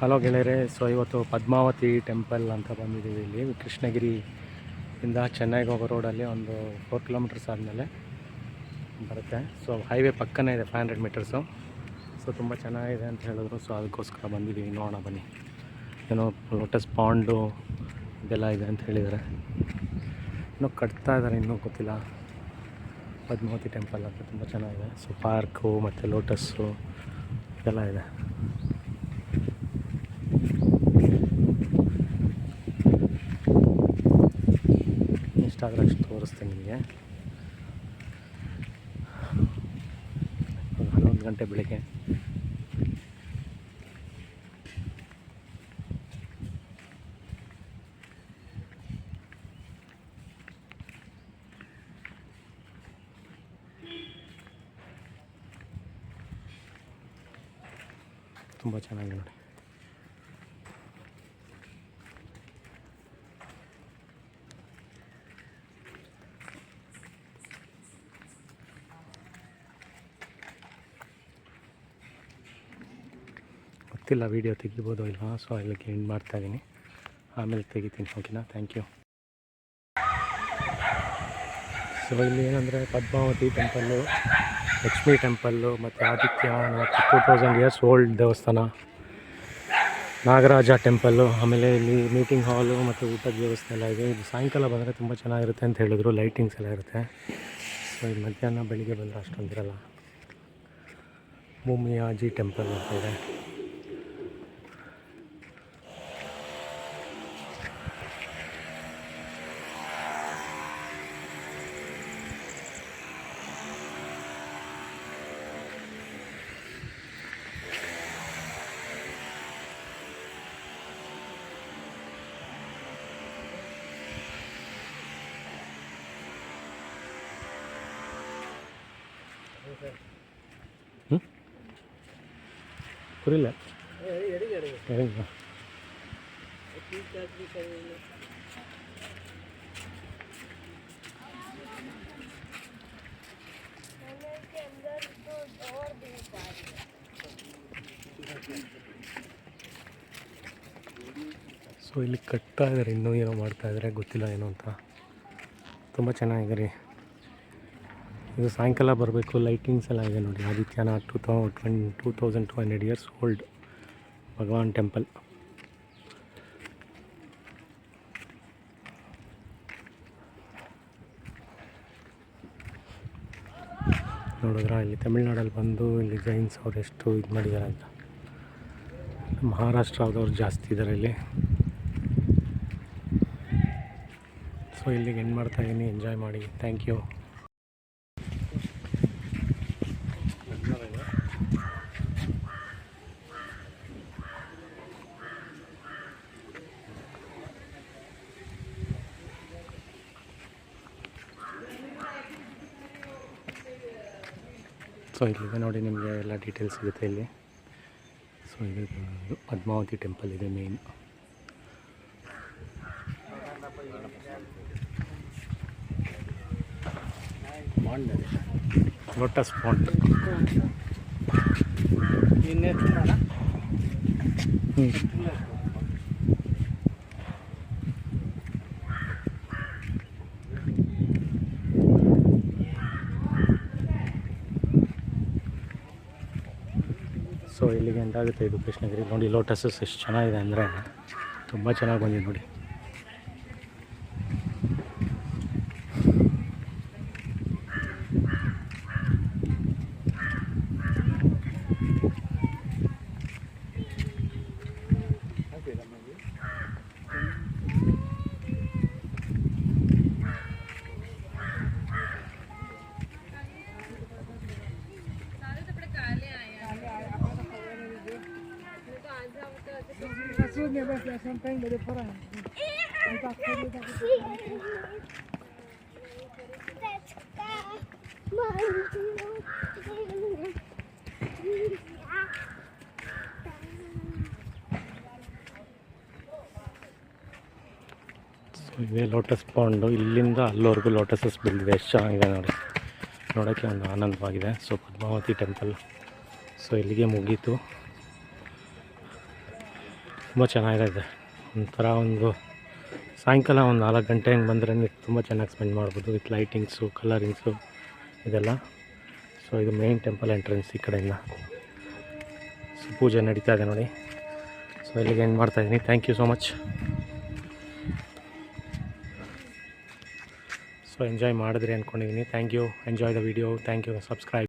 Hello ಗೆಳೆಯರೆ, so ಇವತ್ತು Padmavati temple ಅಂತ ಬಂದಿದ್ದೀವಿ. ಇಲ್ಲಿ ಕೃಷ್ಣಗಿರಿಯಿಂದ ಚೆನ್ನೈಗೆ ಹೋಗೋ ರೋಡಲ್ಲಿ ಒಂದು 4 ಕಿಲೋಮೀಟರ್ಸ್ ಆದಮೇಲೆ ಬರುತ್ತೆ. ಸೊ ಹೈವೇ ಪಕ್ಕನೇ ಇದೆ, 500 ಮೀಟರ್ಸು. ಸೊ ತುಂಬ ಚೆನ್ನಾಗಿದೆ ಅಂತ ಹೇಳಿದ್ರು. ಸೊ ಅದಕ್ಕೋಸ್ಕರ ಬಂದಿದ್ದೀವಿ, ನೋಡೋಣ ಬನ್ನಿ. ಏನೋ ಲೋಟಸ್ ಪಾಂಡು ಇದೆಲ್ಲ ಇದೆ ಅಂತ ಹೇಳಿದ್ದಾರೆ. ಇನ್ನೂ ಕಟ್ತಾ ಇದ್ದಾರೆ, ಇನ್ನೂ ಗೊತ್ತಿಲ್ಲ. ಪದ್ಮಾವತಿ ಟೆಂಪಲ್ ಅಂತ ತುಂಬ ಚೆನ್ನಾಗಿದೆ. ಸೊ ಪಾರ್ಕು ಮತ್ತು ಲೋಟಸ್ಸು ಇದೆಲ್ಲ ಇದೆ. ಇಷ್ಟಾದರೆ ಅಷ್ಟು ತೋರಿಸ್ತೀನಿ ನಿಮಗೆ. 11 ಗಂಟೆ ಬೆಳಿಗ್ಗೆ. ತುಂಬ ಚೆನ್ನಾಗಿದೆ ನೋಡಿ. ಗೊತ್ತಿಲ್ಲ ವೀಡಿಯೋ ತೆಗಿಬೋದು ಇಲ್ವಾ. ಸೊ ಇಲ್ಲಿಗೆ ಎಂಡ್ ಮಾಡ್ತಾಯಿದ್ದೀನಿ, ಆಮೇಲೆ ತೆಗಿತೀನಿ. ಓಕೆನಾ? Thank you. ಸೊ ಇಲ್ಲಿ ಏನಂದರೆ ಪದ್ಮಾವತಿ ಟೆಂಪಲ್ಲು, ಲಕ್ಷ್ಮೀ ಟೆಂಪಲ್ಲು ಮತ್ತು ಆದಿತ್ಯ 2000 ಇಯರ್ಸ್ ಓಲ್ಡ್ ದೇವಸ್ಥಾನ, ನಾಗರಾಜ ಟೆಂಪಲ್ಲು, ಆಮೇಲೆ ಇಲ್ಲಿ ಮೀಟಿಂಗ್ ಹಾಲು ಮತ್ತು ಊಟದ ವ್ಯವಸ್ಥೆ ಎಲ್ಲ ಇದೆ. ಇದು ಸಾಯಂಕಾಲ ಬಂದರೆ ತುಂಬ ಚೆನ್ನಾಗಿರುತ್ತೆ ಅಂತ ಹೇಳಿದ್ರು. ಲೈಟಿಂಗ್ಸ್ ಎಲ್ಲ ಇರುತ್ತೆ. ಸೊ ಇಲ್ಲಿ ಮಧ್ಯಾಹ್ನ ಬೆಳಿಗ್ಗೆ ಬಂದರೆ ಅಷ್ಟೊಂದಿರಲ್ಲ. ಭೂಮಿಯಾಜಿ ಟೆಂಪಲ್ ಅಂತ ಇದೆ. புரியல. சரிங்களா? ಸೊ ಇಲ್ಲಿ ಕಟ್ತಾ ಇದ್ದಾರೆ, ಇನ್ನೂ ಏನೋ ಮಾಡ್ತಾ ಇದ್ದಾರೆ, ಗೊತ್ತಿಲ್ಲ ಏನು ಅಂತ. ತುಂಬ ಚೆನ್ನಾಗಿದೆ ರೀ. ಇದು ಸಾಯಂಕಾಲ ಬರಬೇಕು. ಲೈಟಿಂಗ್ಸ್ ಎಲ್ಲ ಇದೆ ನೋಡಿ. ಆದಿತ್ಯನಾಥ್ 2200 ಇಯರ್ಸ್ ಓಲ್ಡ್ ಭಗವಾನ್ ಟೆಂಪಲ್. ನೋಡಿದ್ರ, ಇಲ್ಲಿ ತಮಿಳ್ನಾಡಲ್ಲಿ ಬಂದು ಇಲ್ಲಿ ಜೈನ್ಸ್ ಅವ್ರು ಎಷ್ಟು ಇದು ಮಾಡಿದ್ದಾರೆ ಅಂತ. ಮಹಾರಾಷ್ಟ್ರದವ್ರು ಜಾಸ್ತಿ ಇದ್ದಾರೆ ಇಲ್ಲಿ. ಸೊ ಇಲ್ಲಿಗೆ ಎಂಡ್ ಮಾಡ್ತಾಯಿದ್ದೀನಿ. ಎಂಜಾಯ್ ಮಾಡಿ. Thank you. ಸೊ ಇಲ್ಲಿದೆ ನೋಡಿ, ನಿಮಗೆ ಎಲ್ಲ ಡೀಟೇಲ್ಸ್ ಸಿಗುತ್ತೆ ಇಲ್ಲಿ. ಸೊ ಇದು ಪದ್ಮಾವತಿ ಟೆಂಪಲ್ ಇದೆ ಮೇನ್. Lotus pond. ಸೊ ಇಲ್ಲಿಗೆ ಎಂಟಾಗುತ್ತೆ ಇದು ಕೃಷ್ಣಗಿರಿ. ನೋಡಿ ಲೋಟಸಸ್ ಎಷ್ಟು ಚೆನ್ನಾಗಿದೆ ಅಂದರೆ ತುಂಬ ಚೆನ್ನಾಗಿ ಬಂದಿದೆ ನೋಡಿ. ಇದೇ ಲೋಟಸ್ ಪಾಂಡು. ಇಲ್ಲಿಂದ ಅಲ್ಲಿವರೆಗೂ ಲೋಟಸಸ್ ಬೆಳೆದಿದೆ. ಎಷ್ಟು ಚೆನ್ನಾಗಿದೆ ನೋಡಿ, ನೋಡೋಕ್ಕೆ ಒಂದು ಆನಂದವಾಗಿದೆ. ಸೊ ಪದ್ಮಾವತಿ ಟೆಂಪಲ್ ಸೊ ಇಲ್ಲಿಗೆ ಮುಗೀತು. ತುಂಬ ಚೆನ್ನಾಗಿದೆ. ಒಂಥರ ಒಂದು ಸಾಯಂಕಾಲ ಒಂದು 4 ಗಂಟೆ ಹಂಗೆ ಬಂದರೆ ತುಂಬ ಚೆನ್ನಾಗಿ ಸ್ಪೆಂಡ್ ಮಾಡ್ಬೋದು ವಿತ್ ಲೈಟಿಂಗ್ಸು, ಕಲರಿಂಗ್ಸು ಇದೆಲ್ಲ. ಸೊ ಇದು ಮೇನ್ ಟೆಂಪಲ್ ಎಂಟ್ರೆನ್ಸ್ ಈ ಕಡೆಯಿಂದ. ಸೊ ಪೂಜೆ ನಡೀತಾ ಇದೆ ನೋಡಿ. ಸೊ ಇಲ್ಲಿಗೆ ಎಂಡ್ ಮಾಡ್ತಾಯಿದ್ದೀನಿ. Thank you so much. So enjoy ಮಾಡಿದ್ರಿ ಅಂದ್ಕೊಂಡಿದ್ದೀನಿ. Thank you. Enjoy the video. Thank you. Subscribe.